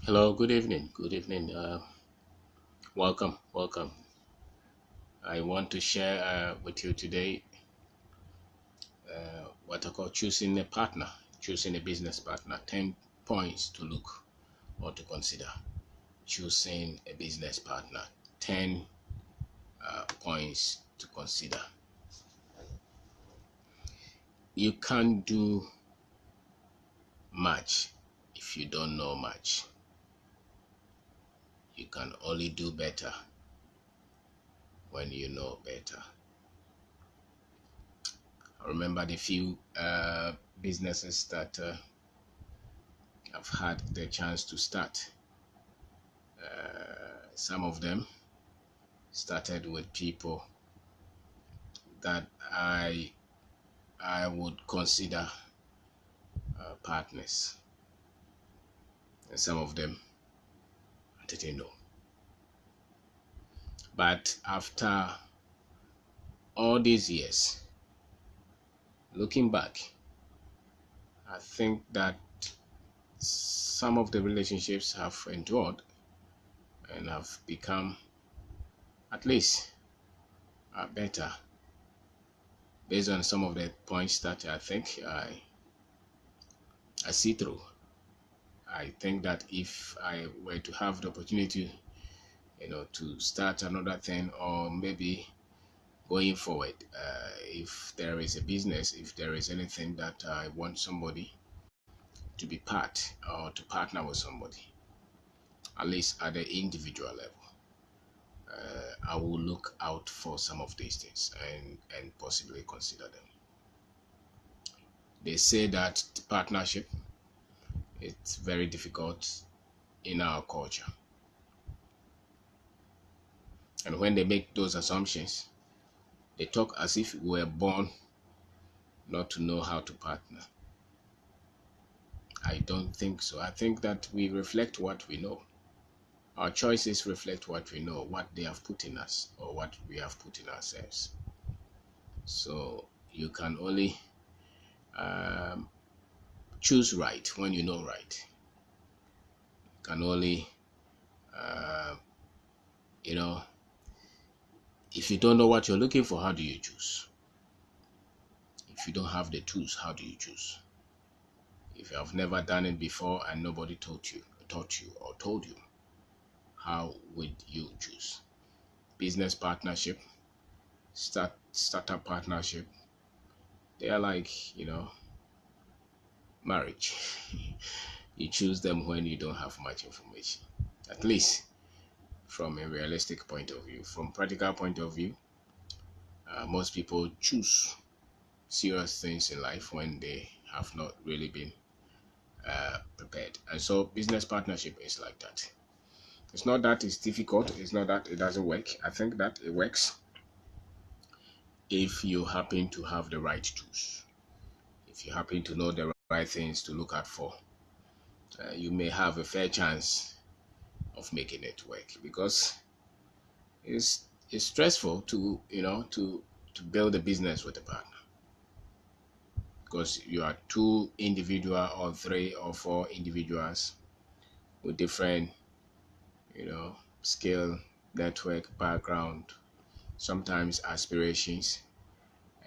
Hello, good evening. Good evening. Welcome. I want to share with you today what I call choosing a partner, choosing a business partner. 10 points to look or to consider. Choosing a business partner. 10 points to consider. You can't do much if you don't know much. You can only do better when you know better. I remember the few businesses that I've had the chance to start. Some of them started with people that I would consider partners, and some of them I didn't know. But after all these years, looking back, I think that some of the relationships have endured and have become at least better based on some of the points that I think I see through. I think that if I were to have the opportunity, to start another thing, or maybe going forward, if there is a business, if there is anything that I want somebody to be part or to partner with somebody, at least at the individual level, I will look out for some of these things and possibly consider them. They say that partnership, it's very difficult in our culture. And when they make those assumptions, they talk as if we were born not to know how to partner. I don't think so. I think that we reflect what we know. Our choices reflect what we know, what they have put in us, or what we have put in ourselves. So you can only um, choose right when you know right. You can only, uh, you know, if you don't know what you're looking for, how do you choose? If you don't have the tools, how do you choose? If you have never done it before and nobody taught you or told you, how would you choose? Business partnership, startup partnership, they are like, marriage. You choose them when you don't have much information. At least from a realistic point of view. From practical point of view, most people choose serious things in life when they have not really been prepared. And so business partnership is like that. It's not that it's difficult. It's not that it doesn't work. I think that it works if you happen to have the right tools. If you happen to know the right things to look out for, you may have a fair chance of making it work, because it's stressful to to build a business with a partner, because you are two individual or three or four individuals with different skill, network, background, sometimes aspirations,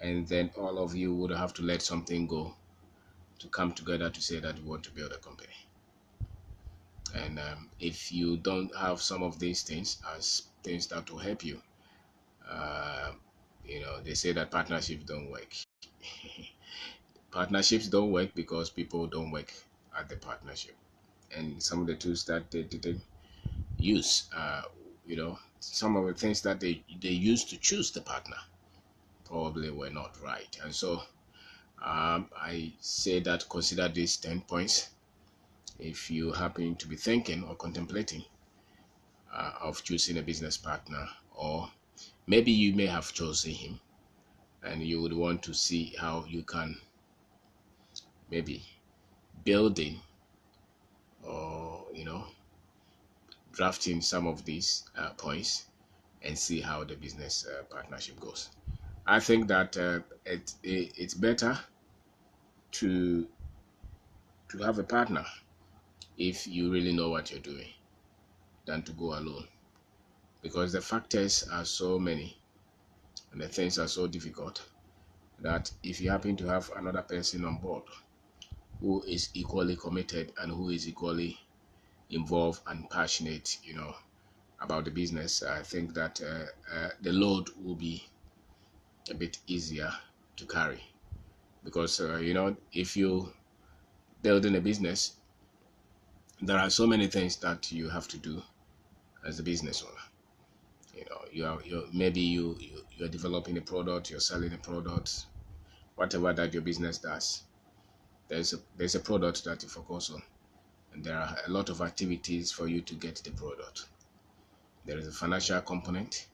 and then all of you would have to let something go to come together to say that you want to build a company. And if you don't have some of these things as things that will help you, uh, they say that partnerships don't work. Partnerships don't work because people don't work at the partnership. And some of the tools that they didn't use, some of the things that they used to choose the partner probably were not right. And so I say that consider these 10 points if you happen to be thinking or contemplating of choosing a business partner, or maybe you may have chosen him and you would want to see how you can maybe building or drafting some of these points and see how the business partnership goes. I think that it's better to have a partner if you really know what you're doing than to go alone, because the factors are so many and the things are so difficult that if you happen to have another person on board who is equally committed and who is equally involved and passionate, about the business, I think that the load will be a bit easier to carry. Because if you building a business, there are so many things that you have to do as a business owner. You're developing a product, you're selling a product, whatever that your business does. There's a product that you focus on, and there are a lot of activities for you to get the product. There is a financial component.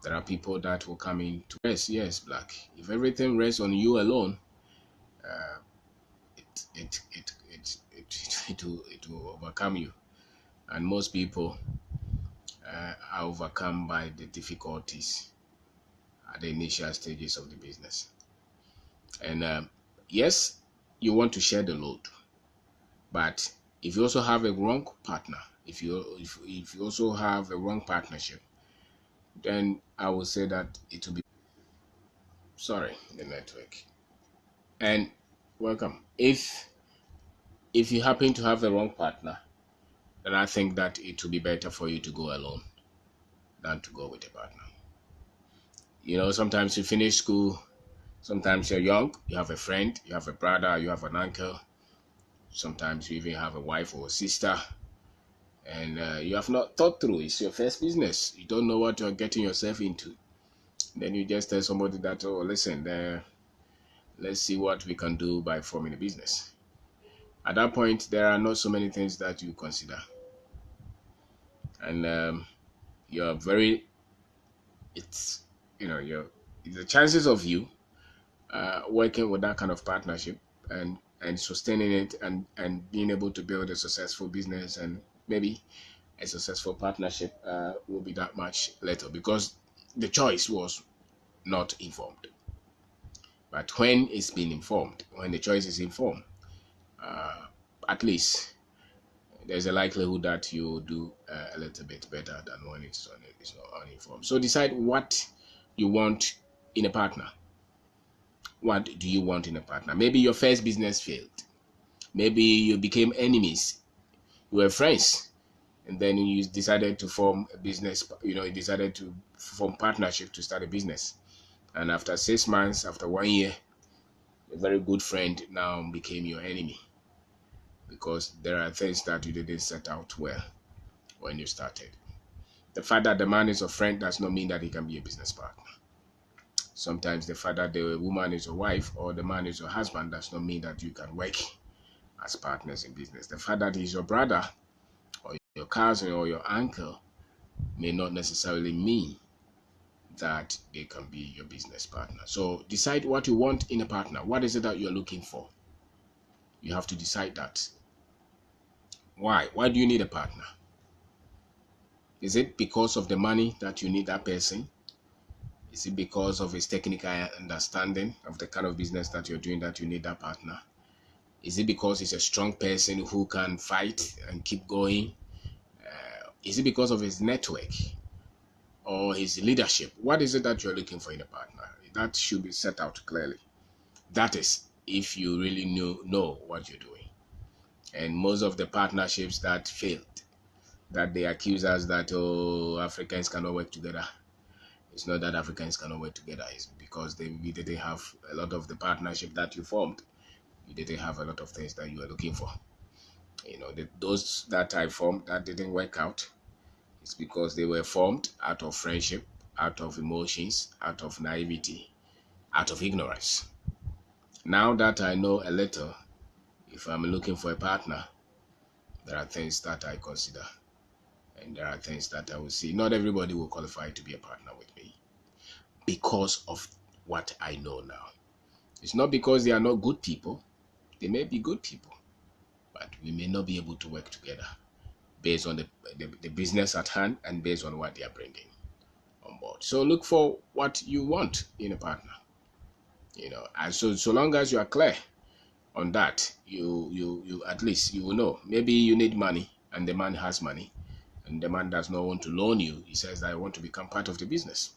There are people that will come in to rest. Yes, Black. If everything rests on you alone, it will overcome you. And most people are overcome by the difficulties at the initial stages of the business. And yes, you want to share the load, but if you also have a wrong partner, if you also have a wrong partnership, then I will say that it will be, sorry, the network. And welcome. If you happen to have a wrong partner, then I think that it will be better for you to go alone than to go with a partner. Sometimes you finish school, sometimes you're young, you have a friend, you have a brother, you have an uncle, sometimes you even have a wife or a sister, and you have not thought through. It's your first business. You don't know what you're getting yourself into. Then you just tell somebody that, oh, listen, let's see what we can do by forming a business. At that point, there are not so many things that you consider. And you're very, the chances of you working with that kind of partnership and sustaining it and being able to build a successful business and maybe a successful partnership will be that much later, because the choice was not informed. But when it's been informed, when the choice is informed, at least there's a likelihood that you do a little bit better than when it's not uninformed. So decide what you want in a partner. What do you want in a partner? Maybe your first business failed. Maybe you became enemies. You were friends, and then you decided to form a business. You decided to form partnership to start a business. And after 6 months, after 1 year, a very good friend now became your enemy, because there are things that you didn't set out well when you started. The fact that the man is a friend does not mean that he can be a business partner. Sometimes the fact that the woman is your wife or the man is your husband does not mean that you can work as partners in business. The fact that he's your brother or your cousin or your uncle may not necessarily mean that they can be your business partner. So decide what you want in a partner. What is it that you're looking for? You have to decide that. Why? Why do you need a partner? Is it because of the money that you need that person? Is it because of his technical understanding of the kind of business that you're doing that you need that partner? Is it because he's a strong person who can fight and keep going? Is it because of his network or his leadership? What is it that you're looking for in a partner? That should be set out clearly. That is, if you really know what you're doing. And most of the partnerships that failed, that they accuse us that, oh, Africans cannot work together. It's not that Africans cannot work together. It's because we didn't have a lot of the partnership that you formed. You didn't have a lot of things that you were looking for. Those that I formed that didn't work out, it's because they were formed out of friendship, out of emotions, out of naivety, out of ignorance. Now that I know a little, if I'm looking for a partner, there are things that I consider. And there are things that I will see. Not everybody will qualify to be a partner with me because of what I know now. It's not because they are not good people. They may be good people, but we may not be able to work together based on the business at hand and based on what they are bringing on board. So look for what you want in a partner. And so long as you are clear on that, you at least you will know. Maybe you need money and the man has money and the man does not want to loan you. He says, I want to become part of the business.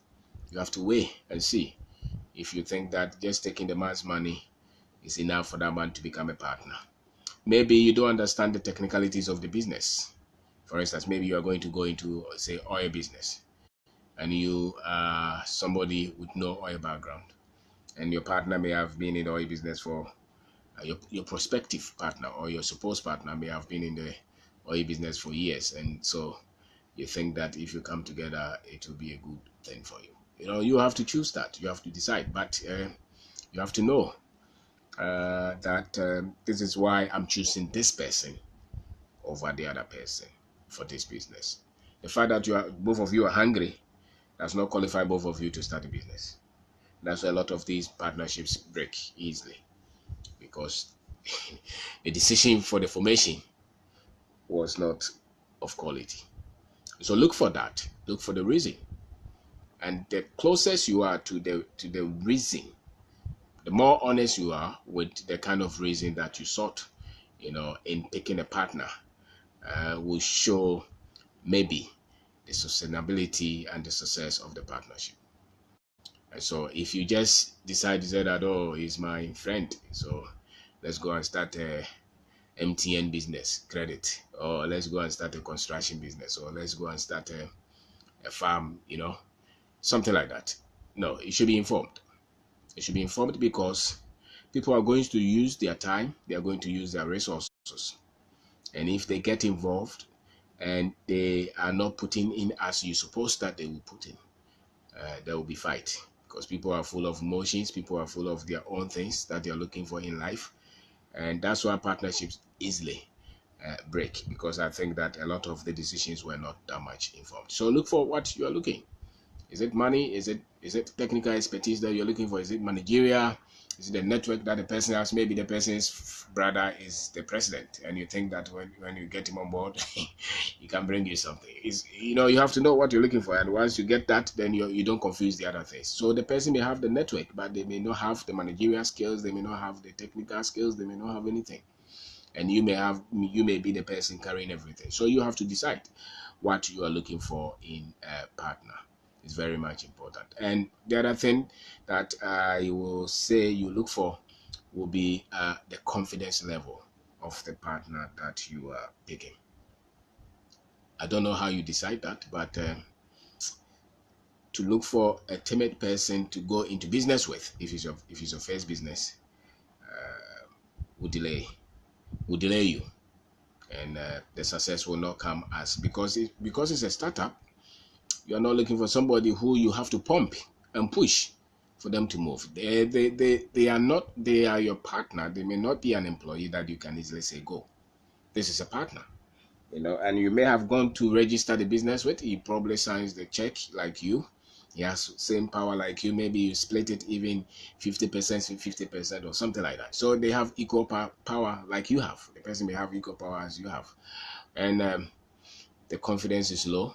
You have to weigh and see if you think that just taking the man's money is enough for that man to become a partner. Maybe you don't understand the technicalities of the business. For instance, maybe you are going to go into, say, oil business, and you are somebody with no oil background, and your partner may have been in the oil business for your prospective partner or your supposed partner may have been in the oil business for years, and so you think that if you come together, it will be a good thing for you. You have to choose that. You have to decide, but you have to know that this is why I'm choosing this person over the other person for this business. The fact that both of you are hungry does not qualify both of you to start a business. That's why a lot of these partnerships break easily, because the decision for the formation was not of quality. So look for that. Look for the reason. And the closest you are to the reason, the more honest you are with the kind of reason that you sought, in picking a partner, will show maybe the sustainability and the success of the partnership. And so if you just decide to say that, oh, he's my friend, so let's go and start a MTN business credit, or let's go and start a construction business, or let's go and start a farm, something like that. No, it should be informed. It should be informed because people are going to use their time, they are going to use their resources. And if they get involved and they are not putting in as you suppose that they will put in, there will be fight, because people are full of emotions, people are full of their own things that they are looking for in life. And that's why partnerships easily break, because I think that a lot of the decisions were not that much informed. So look for what you are looking. Is it money? Is it technical expertise that you're looking for? Is it managerial? Is it the network that the person has? Maybe the person's brother is the president, and you think that when you get him on board, he can bring you something. You have to know what you're looking for, and once you get that, then you don't confuse the other things. So the person may have the network, but they may not have the managerial skills. They may not have the technical skills. They may not have anything, and you may be the person carrying everything. So you have to decide what you are looking for in a partner. Is very much important. And the other thing that I will say you look for will be the confidence level of the partner that you are picking. I don't know how you decide that, but to look for a timid person to go into business with, if it's your first business, will delay you, and the success will not come because it's a startup. You are not looking for somebody who you have to pump and push for them to move. They are your partner. They may not be an employee that you can easily say, go. This is a partner. And you may have gone to register the business with. He probably signs the check like you. He has same power like you. Maybe you split it even 50%, 50% or something like that. So they have equal power like you have. The person may have equal power as you have. And the confidence is low.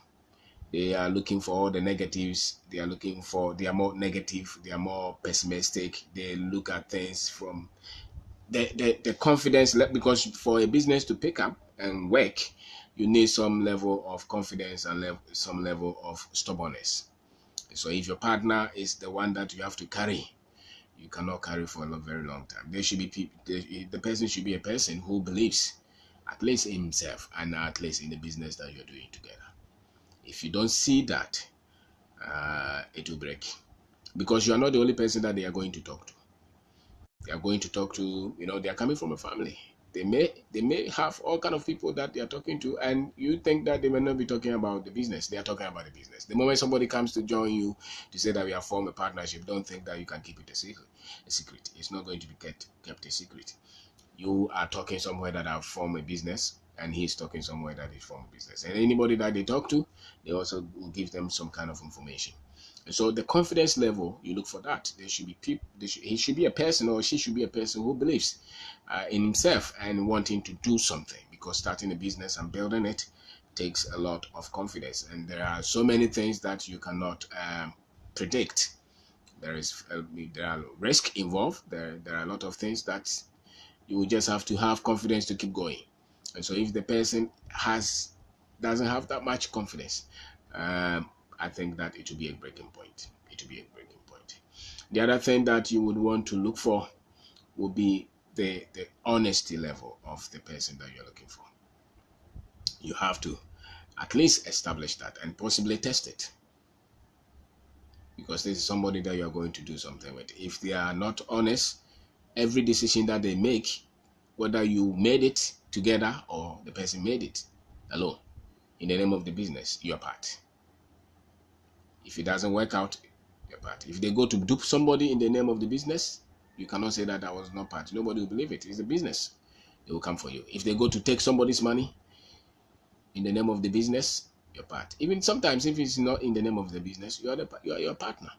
They are looking for all the negatives. They are more negative. They are more pessimistic. They look at things from the confidence, because for a business to pick up and work, you need some level of confidence and some level of stubbornness. So if your partner is the one that you have to carry, you cannot carry for a very long time. There should be the person should be a person who believes at least in himself and at least in the business that you're doing together. If you don't see that, it will break, because you are not the only person that they are going to talk to. They are going to talk to, they are coming from a family. They may have all kind of people that they are talking to, and you think that they may not be talking about the business. They are talking about the business. The moment somebody comes to join you to say that we have formed a partnership, don't think that you can keep it a secret. It's not going to be kept a secret. You are talking somewhere that have formed a business, and he's talking somewhere that is formed a business. And anybody that they talk to, they also will give them some kind of information. And so the confidence level, you look for that. There should be people. He should be a person, or she should be a person who believes in himself and wanting to do something. Because starting a business and building it takes a lot of confidence, and there are so many things that you cannot predict. There are risk involved. There are a lot of things that You will just have to have confidence to keep going. And so if the person doesn't have that much confidence, I think that it will be a breaking point. It will be a breaking point. The other thing that you would want to look for will be the honesty level of the person that you're looking for. You have to at least establish that and possibly test it, because this is somebody that you're going to do something with. If they are not honest, every decision that they make, whether you made it together or the person made it alone, in the name of the business, you're part. If it doesn't work out, you're part. If they go to dupe somebody in the name of the business, you cannot say that I was not part. Nobody will believe it. It's a business. They will come for you. If they go to take somebody's money in the name of the business, you're part. Even sometimes, if it's not in the name of the business, you're your partner.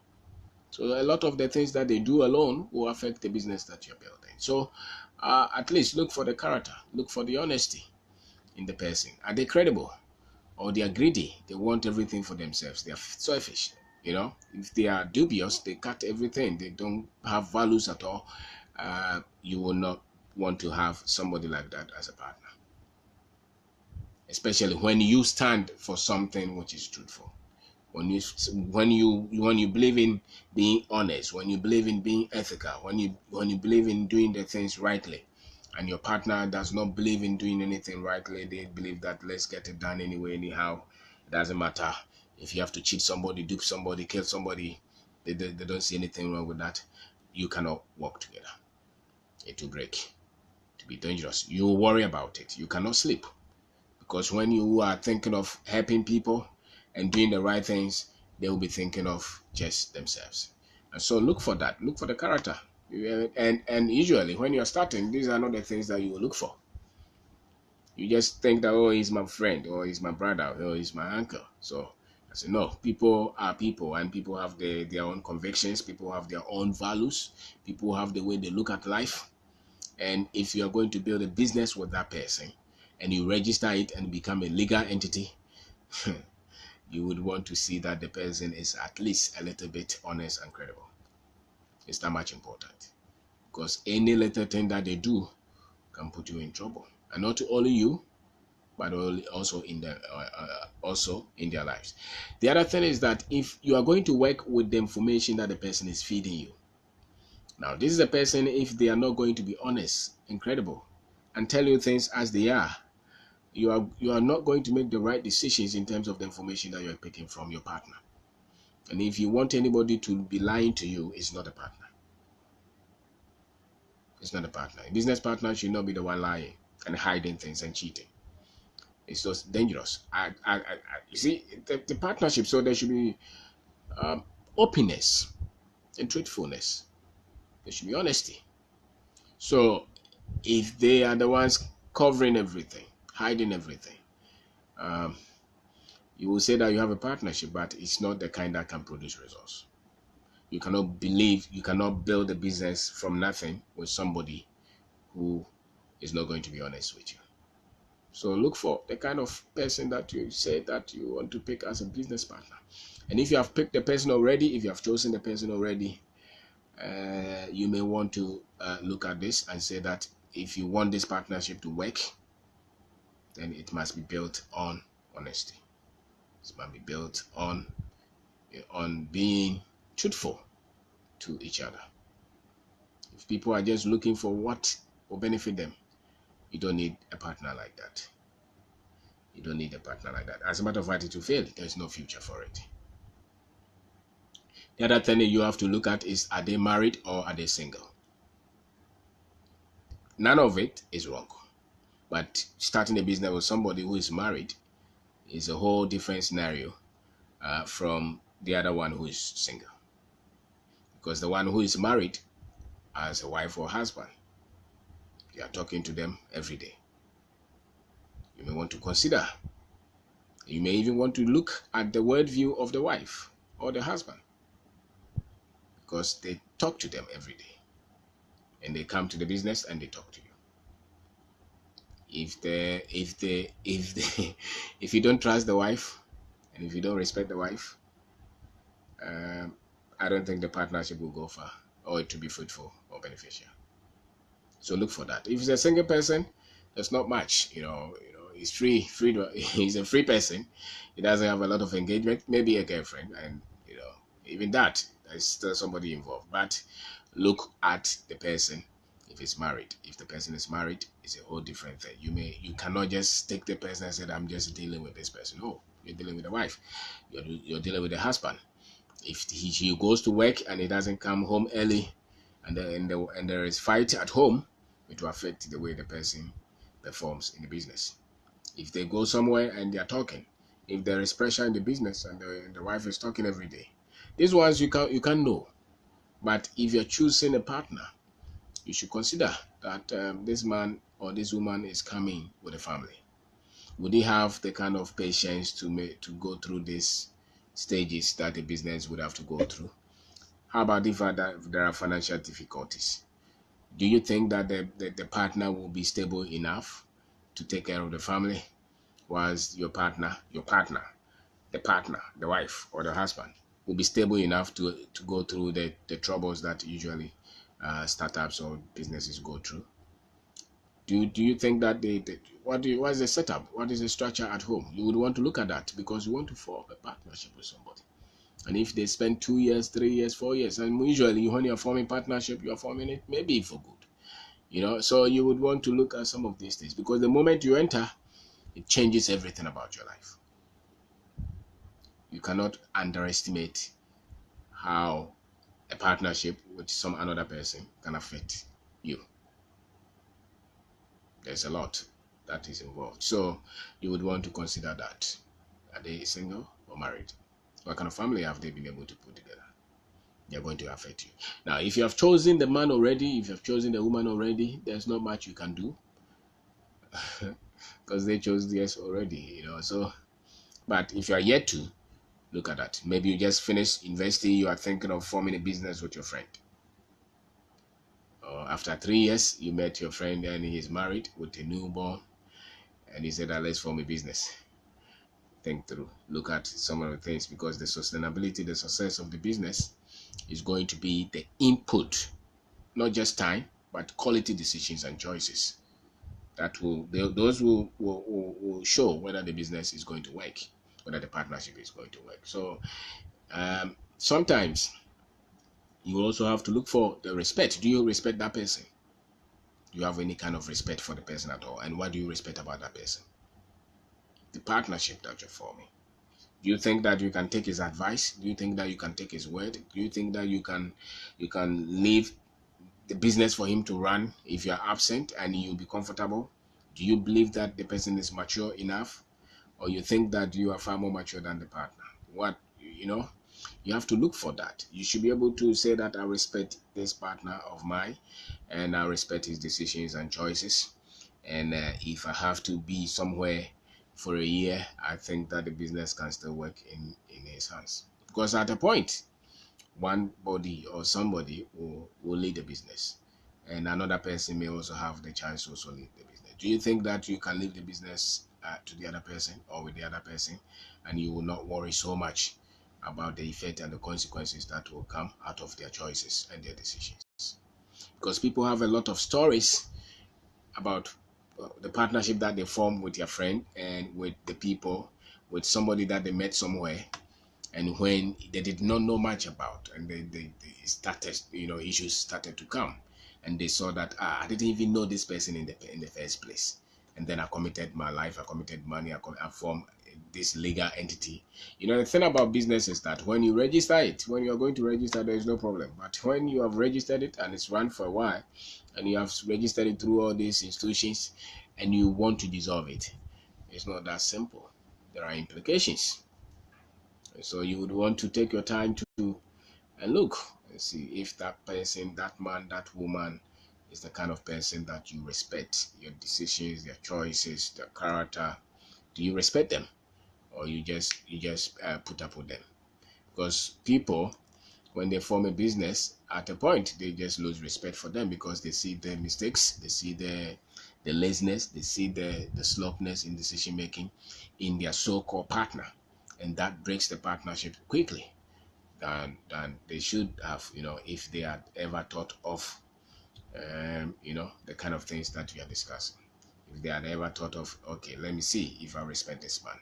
So a lot of the things that they do alone will affect the business that you're building. So at least look for the character, look for the honesty in the person. Are they credible, or they are greedy? They want everything for themselves. They are selfish. If they are dubious, they cut everything. They don't have values at all. You will not want to have somebody like that as a partner, especially when you stand for something which is truthful. When you believe in being honest, when you believe in being ethical, when you believe in doing the things rightly, and your partner does not believe in doing anything rightly, they believe that let's get it done anyway, anyhow, it doesn't matter. If you have to cheat somebody, dupe somebody, kill somebody, they don't see anything wrong with that. You cannot work together. It will break. It will be dangerous. You will worry about it. You cannot sleep. Because when you are thinking of helping people and doing the right things, they will be thinking of just themselves. And so look for that. Look for the character. And usually when you're starting, these are not the things that you will look for. You just think that, oh, he's my friend, or he's my brother, or he's my uncle. So I say, no, people are people, and people have their own convictions. People have their own values. People have the way they look at life. And if you are going to build a business with that person, and you register it and become a legal entity, you would want to see that the person is at least a little bit honest and credible. It's that much important, because any little thing that they do can put you in trouble, and not only you, but also in their lives. The other thing is that if you are going to work with the information that the person is feeding you, now this is a person, if they are not going to be honest and credible and tell you things as they are, you are not going to make the right decisions in terms of the information that you're picking from your partner. And if you want anybody to be lying to you, it's not a partner. It's not a partner. A business partner should not be the one lying and hiding things and cheating. It's just dangerous. You see, the partnership, so there should be openness and truthfulness. There should be honesty. So if they are the ones covering everything, hiding everything, you will say that you have a partnership, but it's not the kind that can produce results. You cannot build a business from nothing with somebody who is not going to be honest with you. So look for the kind of person that you say that you want to pick as a business partner. And if you have picked the person already, if you have chosen the person already, you may want to look at this and say that if you want this partnership to work, then it must be built on honesty. It must be built on being truthful to each other. If people are just looking for what will benefit them, you don't need a partner like that. You don't need a partner like that. As a matter of fact, it will fail. There's no future for it. The other thing that you have to look at is, are they married or are they single? None of it is wrong. But starting a business with somebody who is married is a whole different scenario from the other one who is single. Because the one who is married has a wife or husband. You are talking to them every day. You may want to consider. You may even want to look at the worldview of the wife or the husband, because they talk to them every day, and they come to the business and they talk to you. If you don't trust the wife, and if you don't respect the wife, I don't think the partnership will go far, or it to be fruitful or beneficial. So look for that. If it's a single person, there's not much. He's free. He's a free person. He doesn't have a lot of engagement. Maybe a girlfriend, and even that, there's still somebody involved. But look at the person. If he's married, if the person is married, it's a whole different thing. You cannot just take the person and say, I'm just dealing with this person. No, you're dealing with the wife. You're dealing with the husband. If he goes to work and he doesn't come home early, and there is fight at home, it will affect the way the person performs in the business. If they go somewhere and they are talking, if there is pressure in the business and the wife is talking every day, these ones you can't know. But if you're choosing a partner, you should consider that this man or this woman is coming with a family. Would he have the kind of patience to go through these stages that the business would have to go through? How about if there are financial difficulties? Do you think that the partner will be stable enough to take care of the family, whilst the wife or the husband, will be stable enough to go through the troubles that usually startups or businesses go through? Do you think that what is the setup? What is the structure at home? You would want to look at that because you want to form a partnership with somebody. And if they spend 2 years, 3 years, 4 years, and usually when you're forming partnership, you're forming it maybe for good. So you would want to look at some of these things because the moment you enter, it changes everything about your life. You cannot underestimate how a partnership with some another person can affect you. There's a lot that is involved. So you would want to consider that. Are they single or married? What kind of family have they been able to put together? They're going to affect you. Now, if you have chosen the man already, if you have chosen the woman already, there's not much you can do because they chose theirs already, So, but if you are yet to, look at that. Maybe you just finished investing, you are thinking of forming a business with your friend. Or after 3 years, you met your friend and he's married with a newborn, and he said, let's form a business. Think through. Look at some of the things because the sustainability, the success of the business is going to be the input, not just time, but quality decisions and choices. Those will show whether the business is going to work, whether the partnership is going to work. So sometimes you also have to look for the respect. Do you respect that person? Do you have any kind of respect for the person at all? And what do you respect about that person? The partnership that you're forming. Do you think that you can take his advice? Do you think that you can take his word? Do you think that you can leave the business for him to run if you're absent and you'll be comfortable? Do you believe that the person is mature enough? Or you think that you are far more mature than the partner? You have to look for that. You should be able to say that I respect this partner of mine and I respect his decisions and choices. And if I have to be somewhere for a year, I think that the business can still work in his hands. Because at a point, one body or somebody will lead the business. And another person may also have the chance to also lead the business. Do you think that you can leave the business to the other person or with the other person and you will not worry so much about the effect and the consequences that will come out of their choices and their decisions? Because people have a lot of stories about the partnership that they form with your friend and with the people, with somebody that they met somewhere, and when they did not know much about, and they started, issues started to come, and they saw that I didn't even know this person in the first place, and then I committed my life, I committed money, I formed this legal entity. The thing about business is that when you register it, when you are going to register, there is no problem. But when you have registered it and it's run for a while, and you have registered it through all these institutions, and you want to dissolve it, it's not that simple. There are implications. So you would want to take your time to and look and see if that person, that man, that woman is the kind of person that you respect. Your decisions, their choices, their character. Do you respect them, or you just put up with them? Because people, when they form a business, at a point they just lose respect for them because they see their mistakes, they see the laziness, they see the slowness in decision making in their so-called partner, and that breaks the partnership quickly than they should have, if they had ever thought of the kind of things that we are discussing. If they had ever thought of, okay, let me see if I respect this man.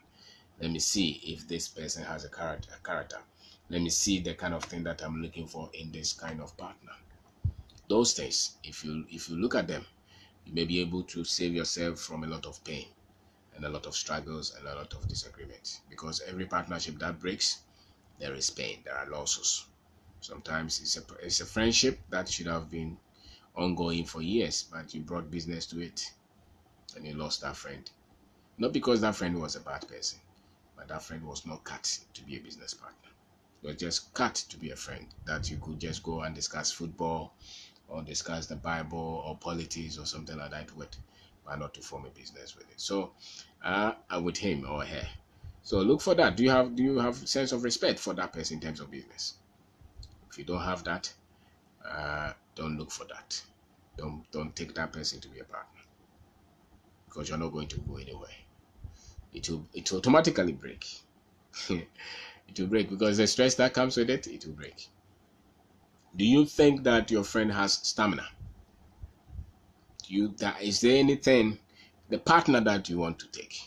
Let me see if this person has a character. Let me see the kind of thing that I'm looking for in this kind of partner. Those things, if you look at them, you may be able to save yourself from a lot of pain and a lot of struggles and a lot of disagreements. Because every partnership that breaks, there is pain, there are losses. Sometimes it's a friendship that should have been ongoing for years, but you brought business to it and you lost that friend. Not because that friend was a bad person, but that friend was not cut to be a business partner. It was just cut to be a friend that you could just go and discuss football or discuss the Bible or politics or something like that with, but not to form a business with it. So, with him or her. So look for that. Do you have sense of respect for that person in terms of business? If you don't have that, don't look for that. Don't take that person to be a partner, because you're not going to go anywhere. It will automatically break. It will break because the stress that comes with it. It will break. Do you think that your friend has stamina? Is there anything, the partner that you want to take?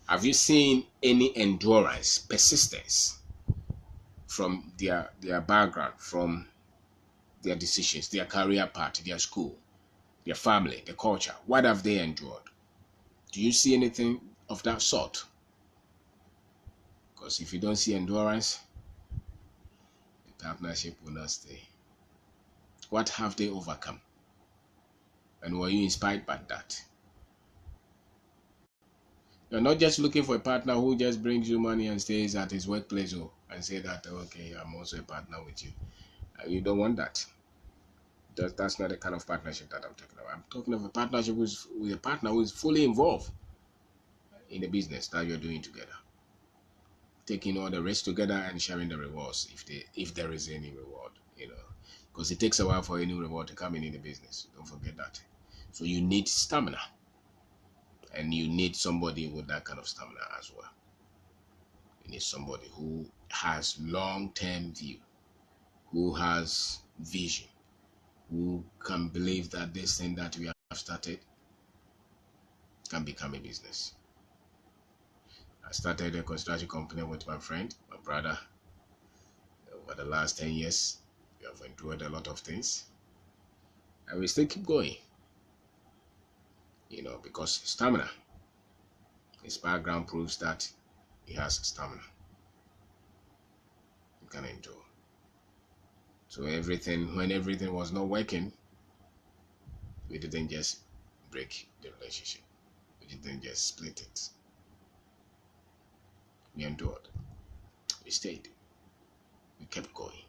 Have you seen any endurance, persistence from their background, from their decisions, their career path, their school, their family, the culture? What have they endured? Do you see anything of that sort? Because if you don't see endurance, the partnership will not stay. What have they overcome? And were you inspired by that? You're not just looking for a partner who just brings you money and stays at his workplace and say that, okay, I'm also a partner with you. You don't want that. That's not the kind of partnership that I'm talking about. I'm talking of a partnership with a partner who is fully involved in the business that you're doing together, taking all the risks together and sharing the rewards if there is any reward, because it takes a while for any reward to come in the business. Don't forget that. So you need stamina, and you need somebody with that kind of stamina as well. You need somebody who has long-term view, who has vision, who can believe that this thing that we have started can become a business. I started a construction company with my friend, my brother. Over the last 10 years, we have endured a lot of things. And we still keep going. Because stamina, his background proves that he has stamina. You can endure. So when everything was not working, we didn't just break the relationship. We didn't just split it. We endured. We stayed. We kept going.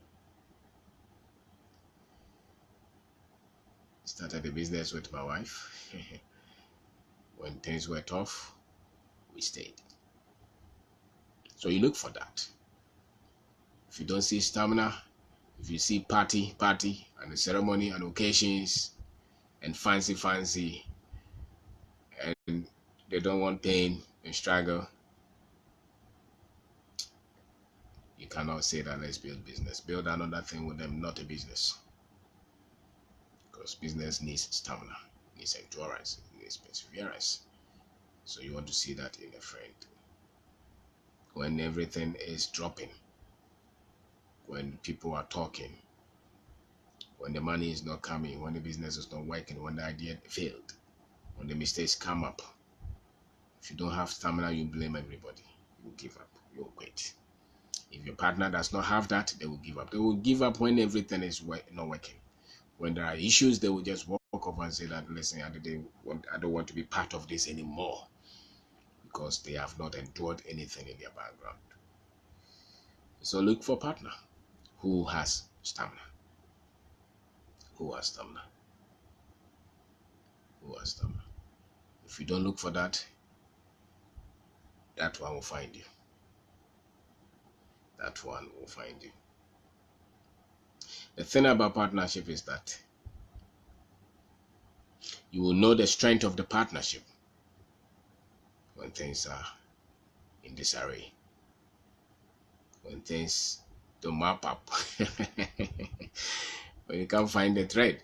Started a business with my wife. When things were tough, we stayed. So you look for that. If you don't see stamina, if you see party, and the ceremony and occasions and fancy, and they don't want pain and struggle, you cannot say that let's build business. Build another thing with them, not a business. Because business needs stamina, needs endurance, needs perseverance. So you want to see that in a friend. When everything is dropping, when people are talking, when the money is not coming, when the business is not working, when the idea failed, when the mistakes come up, if you don't have stamina, you blame everybody. You give up. You'll quit. If your partner does not have that, they will give up. They will give up when everything is not working. When there are issues, they will just walk over and say that, listen, I don't want to be part of this anymore, because they have not endured anything in their background. So look for a partner who has stamina. Who has stamina. Who has stamina. If you don't look for that, that one will find you. That one will find you. The thing about partnership is that you will know the strength of the partnership when things are in disarray, when things don't map up, when you can't find the thread.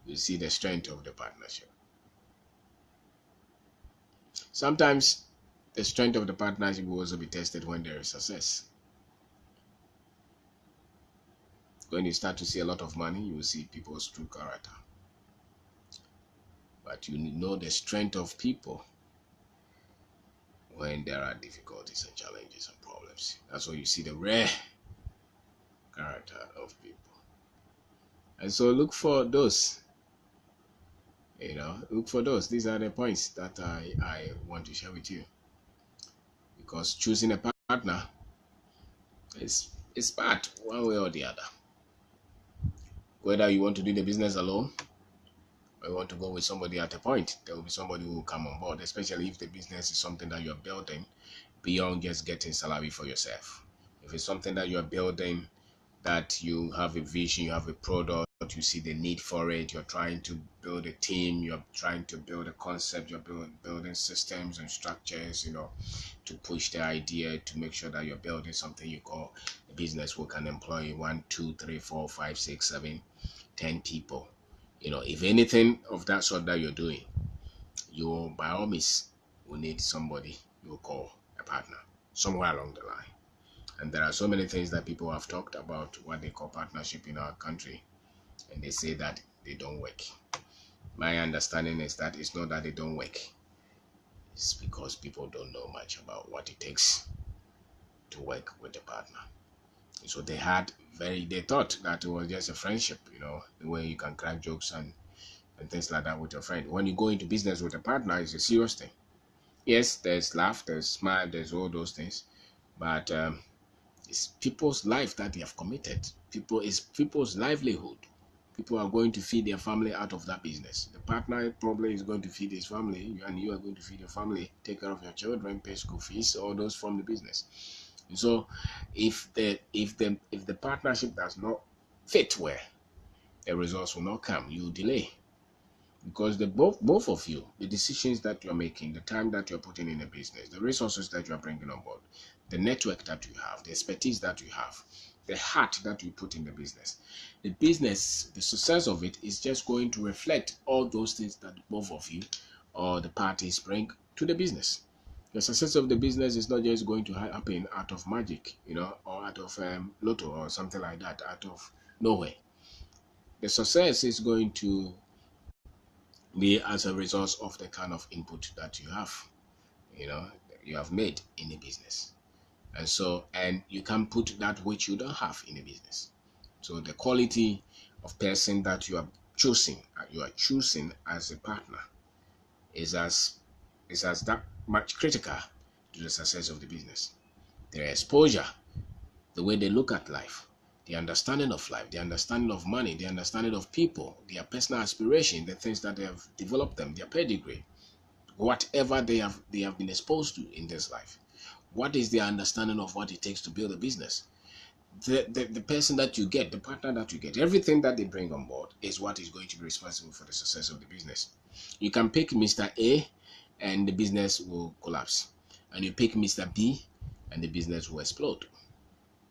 you see the strength of the partnership. Sometimes the strength of the partnership will also be tested when there is success. When you start to see a lot of money, you will see people's true character. But you know the strength of people when there are difficulties and challenges and problems. That's why you see the rare character of people. And so look for those, look for those. These are the points that I want to share with you. Because choosing a partner is bad one way or the other. Whether you want to do the business alone or you want to go with somebody at a point, there will be somebody who will come on board, especially if the business is something that you're building beyond just getting salary for yourself. If it's something that you're building, that you have a vision, you have a product, you see the need for it, you're trying to build a team, you're trying to build a concept, you're building systems and structures, to push the idea, to make sure that you're building something you call a business who can employ 1, 2, 3, 4, 5, 6, 7, 10 people. If anything of that sort that you're doing, you by all means will need somebody you'll call a partner somewhere along the line. And there are so many things that people have talked about what they call partnership in our country, and they say that they don't work. My understanding is that it's not that they don't work. It's because people don't know much about what it takes to work with a partner. So they thought that it was just a friendship, the way you can crack jokes and things like that with your friend. When you go into business with a partner, it's a serious thing. Yes, there's laugh, there's smile, there's all those things, but it's people's life that they have committed. People's livelihood. People are going to feed their family out of that business. The partner probably is going to feed his family, and you are going to feed your family, take care of your children, pay school fees, all those from the business. And so, if the partnership does not fit well, the results will not come. You delay. Because both of you, the decisions that you're making, the time that you're putting in a business, the resources that you're bringing on board, the network that you have, the expertise that you have, the heart that you put in the business, the success of it is just going to reflect all those things that both of you or the parties bring to the business. The success of the business is not just going to happen out of magic, or out of lotto or something like that, out of nowhere. The success is going to be as a result of the kind of input that you have made in a business. And you can put that which you don't have in a business. So the quality of person that you are choosing as a partner is as that much critical to the success of the business. Their exposure, the way they look at life, the understanding of life, the understanding of money, the understanding of people, their personal aspiration, the things that they have developed them, their pedigree, whatever they have been exposed to in this life. What is their understanding of what it takes to build a business? The person that you get, the partner that you get, everything that they bring on board is what is going to be responsible for the success of the business. You can pick Mr. A and the business will collapse. And you pick Mr. B and the business will explode.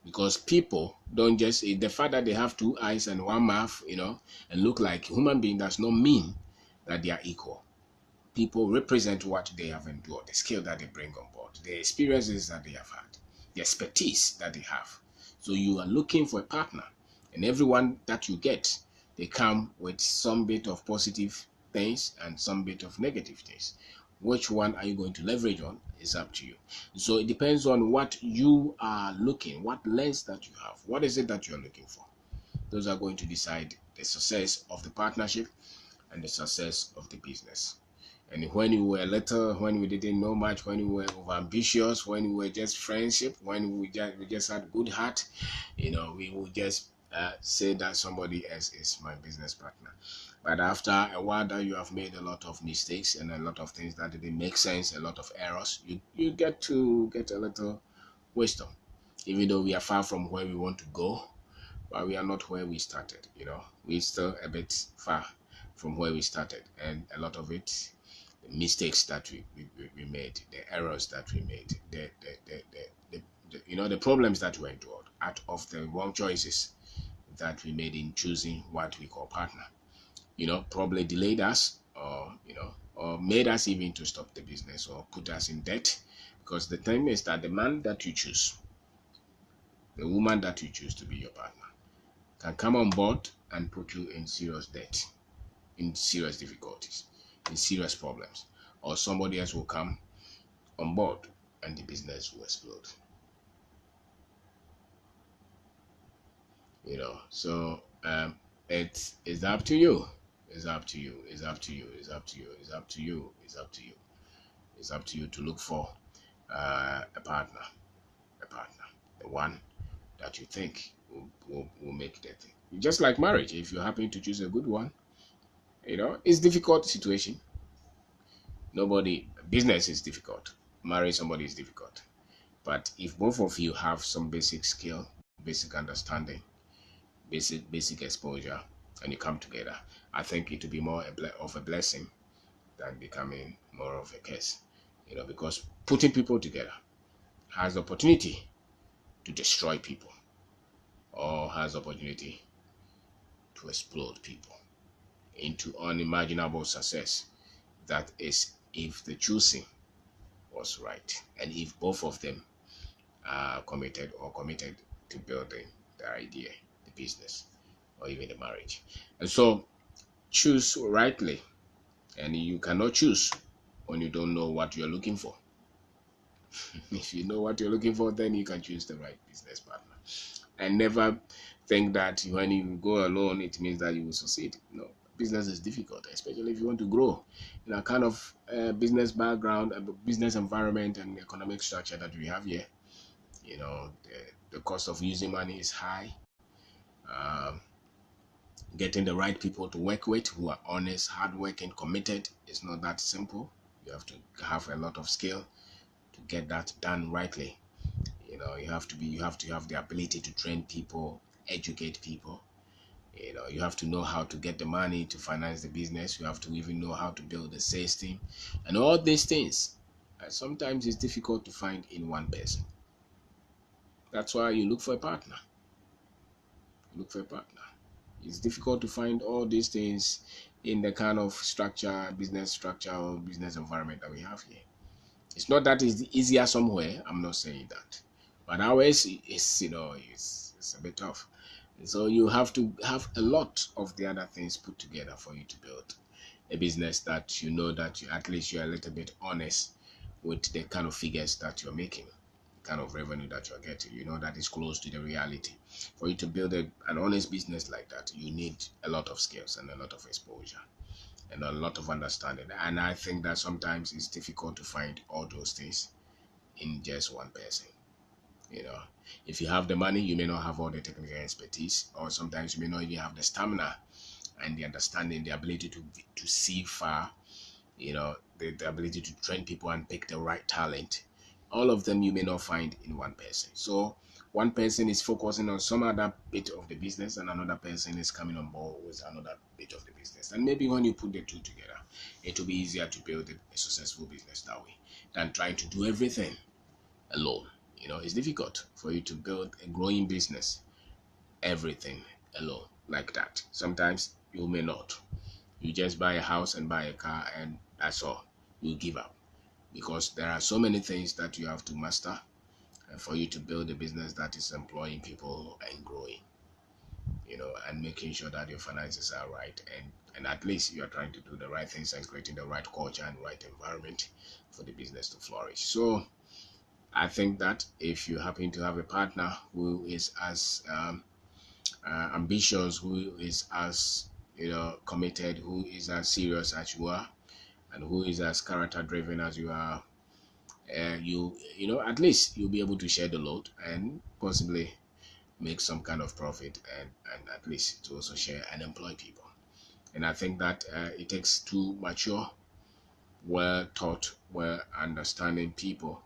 Because people don't just, the fact that they have two eyes and one mouth, and look like human being does not mean that they are equal. People represent what they have endured, the skill that they bring on board, the experiences that they have had, the expertise that they have. So you are looking for a partner, and everyone that you get, they come with some bit of positive things and some bit of negative things. Which one are you going to leverage on is up to you. So it depends on what you are looking, what lens that you have, what is it that you're looking for. Those are going to decide the success of the partnership and the success of the business. And when we were little, when we didn't know much, when we were ambitious, when we were just friendship, when we just had good heart, we would just say that somebody else is my business partner. But after a while that you have made a lot of mistakes and a lot of things that didn't make sense, a lot of errors, you get to get a little wisdom. Even though we are far from where we want to go, but we are not where we started, We're still a bit far from where we started. And a lot of it, the mistakes that we made, the errors that we made, the problems that we endured out of the wrong choices that we made in choosing what we call partner. probably delayed us, or or made us even to stop the business or put us in debt. Because the thing is that the man that you choose, the woman that you choose to be your partner, can come on board and put you in serious debt, in serious difficulties, in serious problems. Or somebody else will come on board and the business will explode. So it's up to you. It's up to you. It's up to you. It's up to you. It's up to you. It's up to you. It's up to you to look for a partner, the one that you think will make that thing. Just like marriage, if you happen to choose a good one, it's difficult situation. Business is difficult. Marrying somebody is difficult. But if both of you have some basic skill, basic understanding, basic exposure, and you come together, I think it will be more of a blessing than becoming more of a curse. Because putting people together has the opportunity to destroy people, or has the opportunity to explode people into unimaginable success. That is, if the choosing was right, and if both of them are committed to building the idea, the business, or even the marriage. And so choose rightly, and you cannot choose when you don't know what you're looking for. If you know what you're looking for, then you can choose the right business partner. And never think that when you go alone, it means that you will succeed. No, business is difficult, especially if you want to grow in a kind of business background, business environment, and economic structure that we have here. The cost of using money is high. Getting the right people to work with who are honest, hardworking, committed is not that simple. You have to have a lot of skill to get that done rightly. You have to have the ability to train people, educate people. You have to know how to get the money to finance the business. You have to even know how to build a sales team, and all these things. Sometimes it's difficult to find in one person. That's why you look for a partner. Look for a partner. It's difficult to find all these things in the kind of business structure or business environment that we have here. It's not that it's easier somewhere. I'm not saying that, but ours is, it's a bit tough. And so you have to have a lot of the other things put together for you to build a business that that at least you're a little bit honest with the kind of figures that you're making, the kind of revenue that you're getting. That is close to the reality. For you to build an honest business like that, you need a lot of skills and a lot of exposure and a lot of understanding. And I think that sometimes it's difficult to find all those things in just one person. If you have the money, you may not have all the technical expertise, or sometimes you may not even have the stamina and the understanding, the ability to see far, the ability to train people and pick the right talent. All of them you may not find in one person. So one person is focusing on some other bit of the business, and another person is coming on board with another bit of the business. And maybe when you put the two together, it will be easier to build a successful business that way than trying to do everything alone. It's difficult for you to build a growing business, everything alone like that. Sometimes you may not. You just buy a house and buy a car, and that's all. You give up because there are so many things that you have to master for you to build a business that is employing people and growing, and making sure that your finances are right, and at least you are trying to do the right things and creating the right culture and right environment for the business to flourish. So I think that if you happen to have a partner who is as ambitious, who is as committed, who is as serious as you are, and who is as character driven as you are, at least you'll be able to share the load and possibly make some kind of profit, and at least to also share and employ people. And I think that it takes two mature, well taught, well understanding people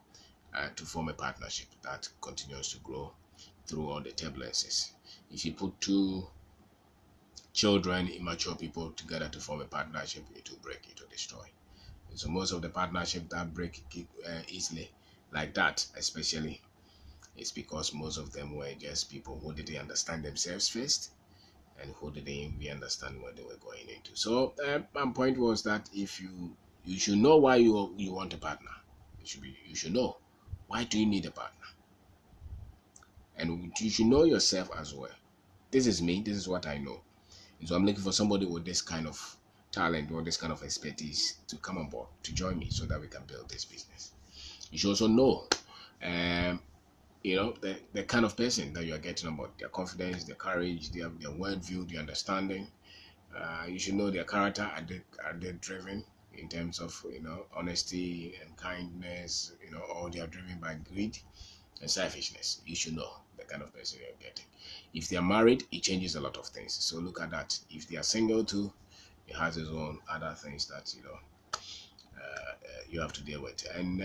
to form a partnership that continues to grow through all the turbulences. If you put two children, immature people together to form a partnership, it will break, it will destroy. And so most of the partnerships that break easily like that, especially, it's because most of them were just people who didn't understand themselves first, and who didn't even understand what they were going into. So my point was that if you should know why you want a partner. You should know why do you need a partner, and you should know yourself as well. This is me. This is what I know. And so I'm looking for somebody with this kind of talent or this kind of expertise to come on board to join me so that we can build this business. You should also know, the kind of person that you are getting about, their confidence, their courage, their worldview, their understanding. You should know their character. Are they driven in terms of honesty and kindness? Or they are driven by greed and selfishness. You should know the kind of person you're getting. If they are married, it changes a lot of things. So look at that. If they are single too, it has its own other things that you have to deal with. And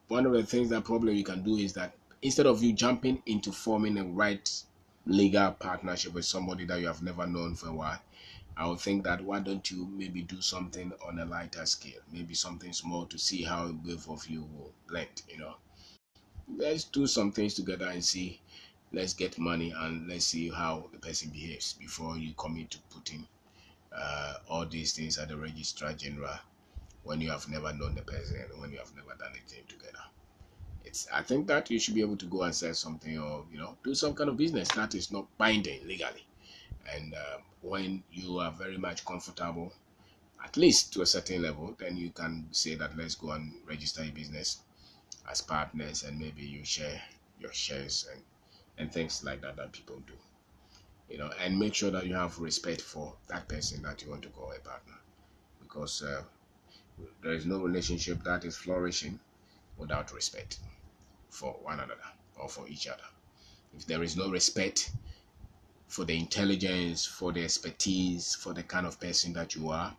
one of the things that probably you can do is that instead of you jumping into forming a right legal partnership with somebody that you have never known for a while, I would think that why don't you maybe do something on a lighter scale, maybe something small to see how both of you will blend. Let's do some things together and see. Let's get money and let's see how the person behaves before you commit to putting all these things at the registrar general when you have never known the person and when you have never done anything together. I think that you should be able to go and sell something or do some kind of business that is not binding legally. And when you are very much comfortable, at least to a certain level, then you can say that let's go and register a business as partners, and maybe you share your shares and things like that people do. And make sure that you have respect for that person that you want to call a partner, because there is no relationship that is flourishing without respect for one another or for each other. If there is no respect for the intelligence, for the expertise, for the kind of person that you are,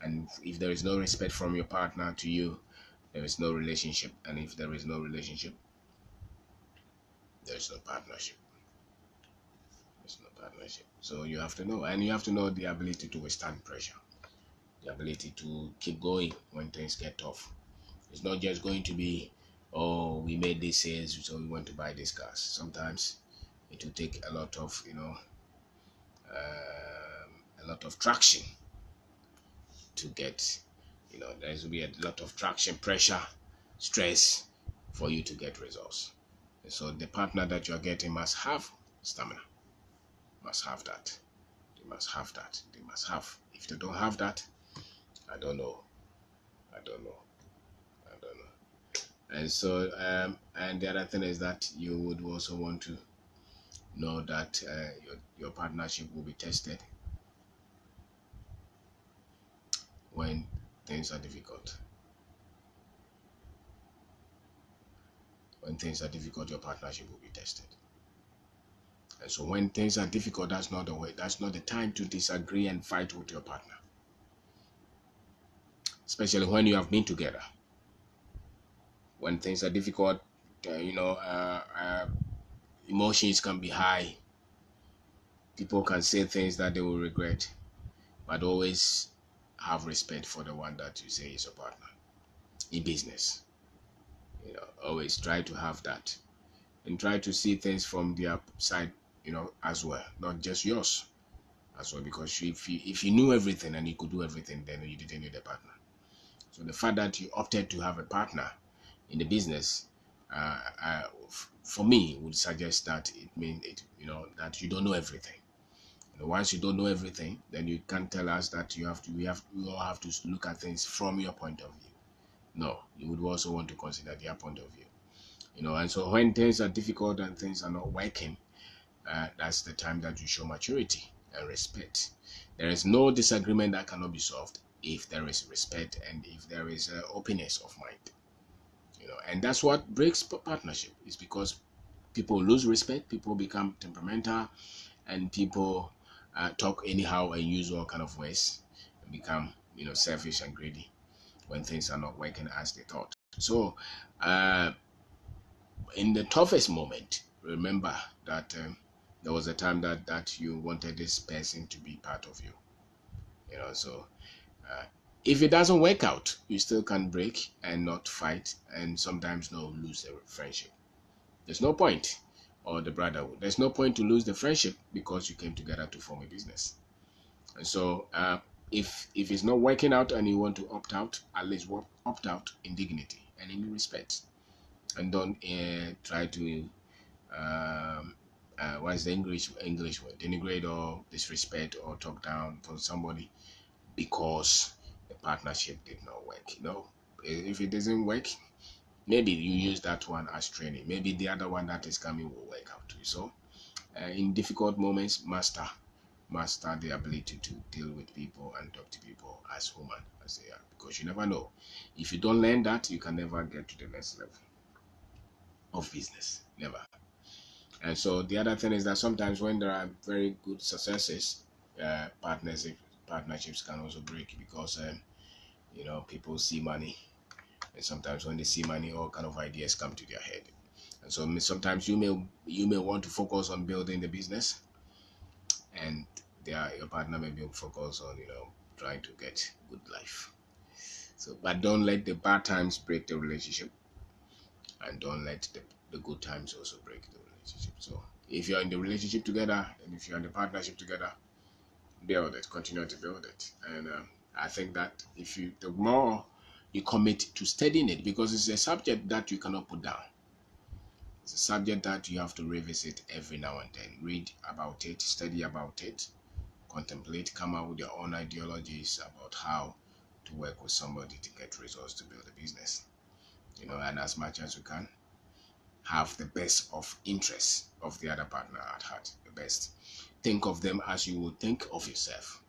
and if there is no respect from your partner to you, there is no relationship. And if there is no relationship, there is no partnership. There's no partnership. So you have to know, and you have to know the ability to withstand pressure, the ability to keep going when things get tough. It's not just going to be, oh, we made this sales, so we want to buy this cars. Sometimes it will take a lot of, a lot of traction to get, there will be a lot of traction, pressure, stress for you to get results. And so the partner that you're getting must have stamina, must have that. They must have that. They must have. If they don't have that, I don't know. And so, and the other thing is that you would also want to know that your partnership will be tested when things are difficult. When things are difficult, your partnership will be tested. And so when things are difficult, that's not the way. That's not the time to disagree and fight with your partner. Especially when you have been together. When things are difficult, emotions can be high. People can say things that they will regret. But always have respect for the one that you say is your partner in business. Always try to have that, and try to see things from their side, as well, not just yours as well. Because if you knew everything and you could do everything, then you didn't need a partner. So the fact that you opted to have a partner in the business, for me, would suggest that it means that you don't know everything. Once you don't know everything, then you can't tell us that we all have to look at things from your point of view. No, you would also want to consider their point of view. And so when things are difficult and things are not working, that's the time that you show maturity and respect. There is no disagreement that cannot be solved if there is respect and if there is openness of mind. And that's what breaks partnership, is because people lose respect, people become temperamental, and people talk anyhow and use all kind of ways and become selfish and greedy when things are not working as they thought. So in the toughest moment, remember that there was a time that you wanted this person to be part of you. So if it doesn't work out, you still can break and not fight, and sometimes lose the friendship. There's no point or the brotherhood. There's no point to lose the friendship because you came together to form a business. And so if it's not working out and you want to opt out, at least opt out in dignity and in respect, and don't try to what is the English word, denigrate or disrespect or talk down for somebody because the partnership did not work. If it doesn't work, maybe you use that one as training. Maybe the other one that is coming will work out too. So in difficult moments, master the ability to deal with people and talk to people as human as they are, because you never know. If you don't learn that, you can never get to the next level of business. Never. And so the other thing is that sometimes when there are very good successes, partnerships can also break because people see money, and sometimes when they see money, all kind of ideas come to their head. And so sometimes you may want to focus on building the business, and your partner may be focused on trying to get good life. So, but don't let the bad times break the relationship, and don't let the good times also break the relationship. So if you're in the relationship together and if you're in the partnership together, build it, continue to build it. And I think that the more you commit to studying it, because it's a subject that you cannot put down. It's a subject that you have to revisit every now and then. Read about it, study about it, contemplate, come up with your own ideologies about how to work with somebody to get results to build a business. And as much as you can, have the best of interests of the other partner at heart, the best. Think of them as you would think of yourself.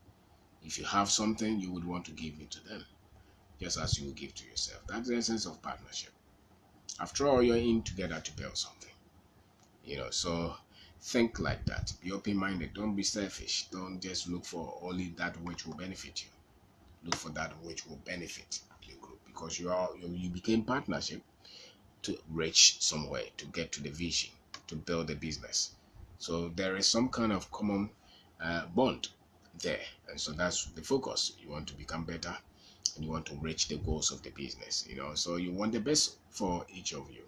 If you have something, you would want to give it to them, just as you will give to yourself. That's the essence of partnership. After all, you're in together to build something. So think like that. Be open-minded. Don't be selfish. Don't just look for only that which will benefit you. Look for that which will benefit the group, because you became partnership to reach somewhere, to get to the vision, to build a business. So there is some kind of common bond there, and so that's the focus. You want to become better, and you want to reach the goals of the business. So you want the best for each of you.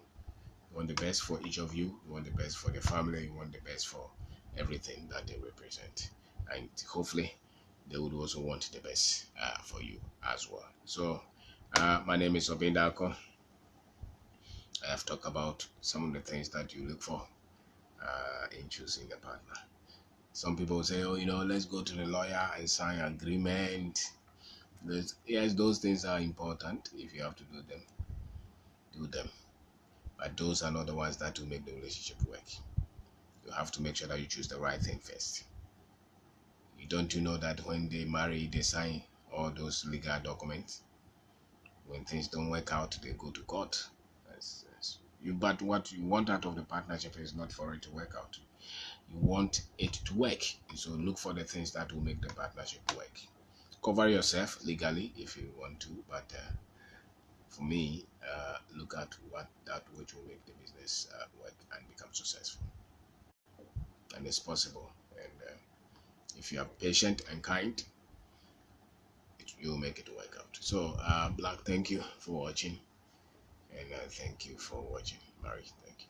You want the best for each of you. You want the best for the family. You want the best for everything that they represent, and hopefully they would also want the best for you as well. So my name is Obindako. I have talked about some of the things that you look for in choosing a partner. Some people say, let's go to the lawyer and sign agreement. Yes, those things are important. If you have to do them, do them. But those are not the ones that will make the relationship work. You have to make sure that you choose the right thing first. Don't you know that when they marry, they sign all those legal documents? When things don't work out, they go to court. But what you want out of the partnership is not for it to work out. You want it to work. So look for the things that will make the partnership work. Cover yourself legally if you want to, but for me, look at that which will make the business work and become successful. And it's possible. And if you are patient and kind, you'll make it work out. So, Black, thank you for watching. And thank you for watching, Marie. Thank you.